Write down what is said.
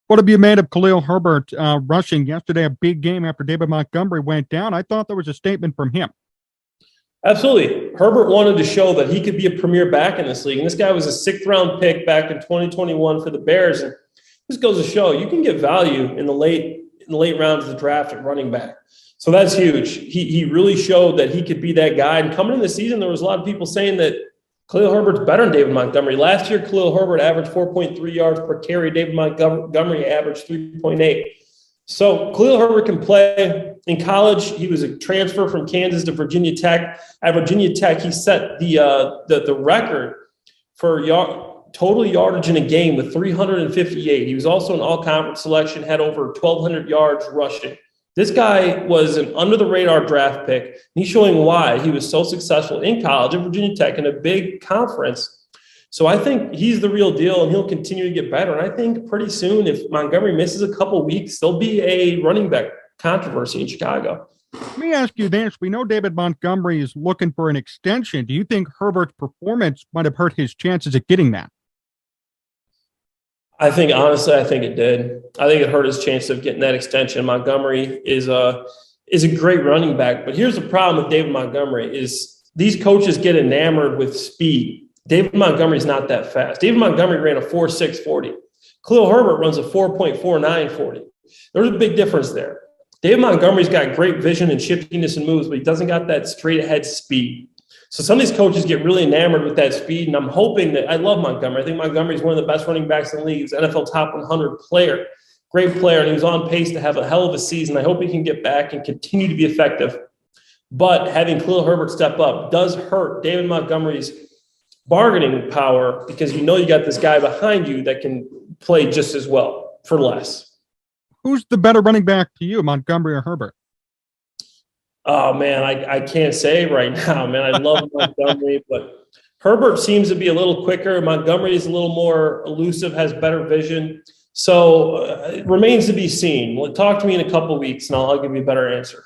What have you made of Khalil Herbert rushing yesterday? A big game after David Montgomery went down. I thought there was a statement from him. Absolutely. Herbert wanted to show that he could be a premier back in this league. And this guy was a sixth-round pick back in 2021 for the Bears. And this goes to show you can get value in the late rounds of the draft at running back. So that's huge. He really showed that he could be that guy. And coming in the season, there was a lot of people saying that Khalil Herbert's better than David Montgomery. Last year, Khalil Herbert averaged 4.3 yards per carry. David Montgomery averaged 3.8. So Khalil Herbert can play. In college, he was a transfer from Kansas to Virginia Tech. At Virginia Tech, he set the record for total yardage in a game with 358. He was also an all-conference selection, had over 1,200 yards rushing. This guy was an under-the-radar draft pick, and he's showing why he was so successful in college at Virginia Tech in a big conference. So I think he's the real deal, and he'll continue to get better. And I think pretty soon, if Montgomery misses a couple weeks, there'll be a running back controversy in Chicago. Let me ask you this. We know David Montgomery is looking for an extension. Do you think Herbert's performance might have hurt his chances at getting that? Honestly, I think it did. I think it hurt his chance of getting that extension. Montgomery is a great running back. But here's the problem with David Montgomery is these coaches get enamored with speed. David Montgomery's not that fast. David Montgomery ran a 4.6 40. Khalil Herbert runs a 4.49 40. There's a big difference there. David Montgomery's got great vision and shiftiness and moves, but he doesn't got that straight ahead speed. So some of these coaches get really enamored with that speed, and I'm hoping that – I love Montgomery. I think Montgomery's one of the best running backs in the league. He's an NFL top 100 player, great player, and he was on pace to have a hell of a season. I hope he can get back and continue to be effective. But having Khalil Herbert step up does hurt David Montgomery's bargaining power because you got this guy behind you that can play just as well for less. Who's the better running back to you, Montgomery or Herbert? Oh, man, I can't say right now, man. I love Montgomery, but Herbert seems to be a little quicker. Montgomery is a little more elusive, has better vision. So it remains to be seen. Well, talk to me in a couple of weeks, and I'll give you a better answer.